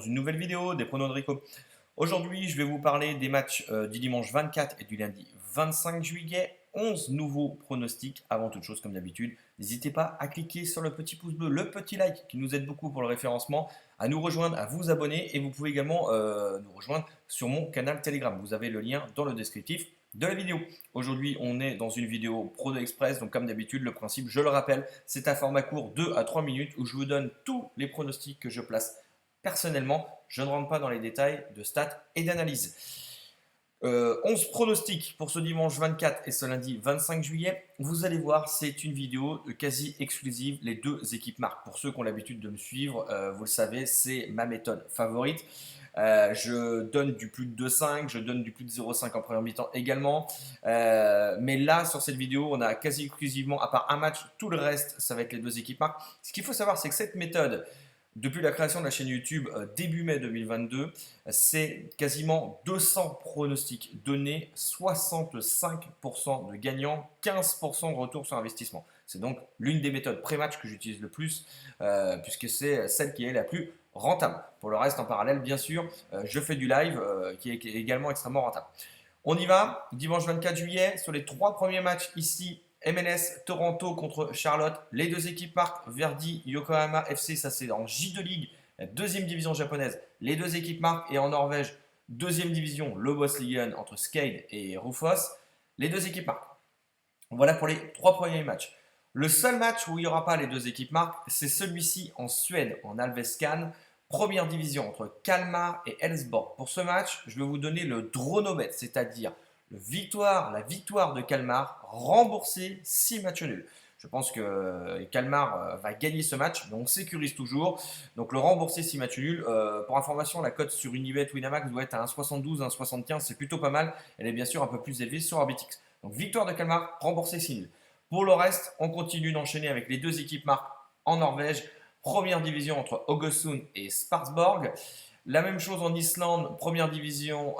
dans une nouvelle vidéo des pronos de Rico. Aujourd'hui, je vais vous parler des matchs du dimanche 24 et du lundi 25 juillet. 11 nouveaux pronostics. Avant toute chose, comme d'habitude, n'hésitez pas à cliquer sur le petit pouce bleu, le petit like qui nous aide beaucoup pour le référencement, à nous rejoindre, à vous abonner et vous pouvez également nous rejoindre sur mon canal Telegram. Vous avez le lien dans le descriptif de la vidéo. Aujourd'hui, on est dans une vidéo Prono Express. Donc, comme d'habitude, le principe, je le rappelle, c'est un format court 2 à 3 minutes où je vous donne tous les pronostics que je place personnellement. Je ne rentre pas dans les détails de stats et d'analyse. 11 pronostics pour ce dimanche 24 et ce lundi 25 juillet. Vous allez voir, c'est une vidéo quasi exclusive. Les deux équipes marquent. Pour ceux qui ont l'habitude de me suivre, vous le savez, c'est ma méthode favorite. Je donne du plus de 2,5, je donne du plus de 0,5 en première mi-temps également. Mais là, sur cette vidéo, on a quasi exclusivement, à part un match, tout le reste, ça va être les deux équipes marquent. Ce qu'il faut savoir, c'est que cette méthode, depuis la création de la chaîne YouTube début mai 2022, c'est quasiment 200 pronostics donnés, 65% de gagnants, 15% de retour sur investissement. C'est donc l'une des méthodes pré-match que j'utilise le plus, puisque c'est celle qui est la plus rentable. Pour le reste, en parallèle, bien sûr, je fais du live qui est également extrêmement rentable. On y va, dimanche 24 juillet, sur les 3 premiers matchs ici, MLS Toronto contre Charlotte. Les deux équipes marquent. Verdy Yokohama FC, ça c'est en J2 League, la deuxième division japonaise. Les deux équipes marquent. Et en Norvège, deuxième division, Lobos-Ligaen entre Skeid et Rufos. Les deux équipes marquent. Voilà pour les 3 premiers matchs. Le seul match où il n'y aura pas les deux équipes marquent, c'est celui-ci en Suède, en Allsvenskan. Première division entre Kalmar et Elfsborg. Pour ce match, je vais vous donner le Dronobet, c'est-à-dire la victoire de Kalmar remboursée 6 matchs nuls. Je pense que Kalmar va gagner ce match, mais on sécurise toujours. Donc le remboursé 6 matchs nuls. Pour information, la cote sur Unibet Winamax doit être à 1,72, 1,75. C'est plutôt pas mal. Elle est bien sûr un peu plus élevée sur Orbitix. Donc victoire de Kalmar, remboursé 6 nuls. Pour le reste, on continue d'enchaîner avec les deux équipes marques en Norvège. Première division entre Haugesund et Sparsborg. La même chose en Islande, première division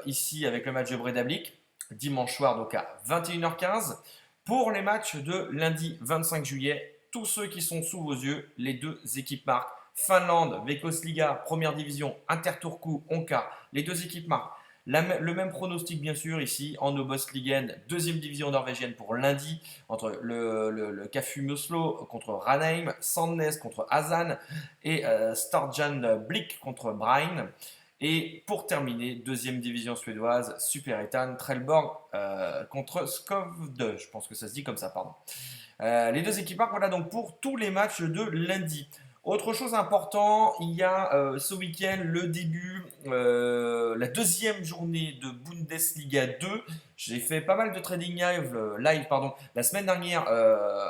ici avec le match de Breiðablik, dimanche soir donc à 21h15. Pour les matchs de lundi 25 juillet, tous ceux qui sont sous vos yeux, les deux équipes marquent. Finlande, Veikkausliiga, première division, Inter Turku, Onka, les deux équipes marquent. Le même pronostic bien sûr ici en Obos-Ligaen, deuxième division norvégienne pour lundi entre le KFUM Oslo contre Ranheim, Sandnes contre Azan et Stjarnan Blik contre Brein. Et pour terminer, deuxième division suédoise, Superettan Trelleborg contre Skövde, je pense que ça se dit comme ça, pardon. Les deux équipes marquent, voilà donc pour tous les matchs de lundi. Autre chose importante, il y a ce week-end le début, la deuxième journée de Bundesliga 2. J'ai fait pas mal de trading live la semaine dernière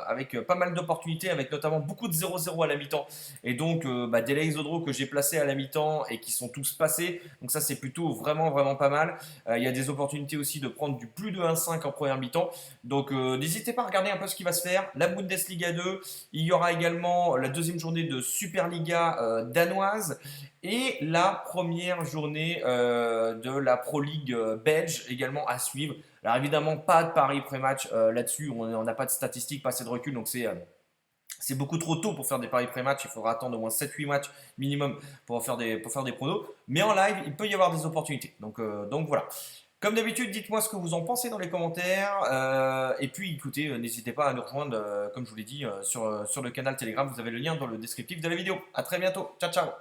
avec pas mal d'opportunités, avec notamment beaucoup de 0-0 à la mi-temps. Et donc des Exodro que j'ai placés à la mi-temps et qui sont tous passés. Donc ça c'est plutôt vraiment pas mal. Il y a des opportunités aussi de prendre du plus de 1,5 en première mi-temps. Donc n'hésitez pas à regarder un peu ce qui va se faire. La Bundesliga 2, il y aura également la deuxième journée de Superliga danoise et la première journée de la Pro League belge également à suivre. Alors évidemment, pas de pari pré-match là-dessus, on n'a pas de statistiques, pas assez de recul, donc c'est beaucoup trop tôt pour faire des paris pré-match. Il faudra attendre au moins 7-8 matchs minimum pour faire des pronos. Mais en live, il peut y avoir des opportunités. Donc voilà. Comme d'habitude, dites-moi ce que vous en pensez dans les commentaires. Et puis écoutez, n'hésitez pas à nous rejoindre, comme je vous l'ai dit, sur le canal Telegram. Vous avez le lien dans le descriptif de la vidéo. A très bientôt. Ciao, ciao.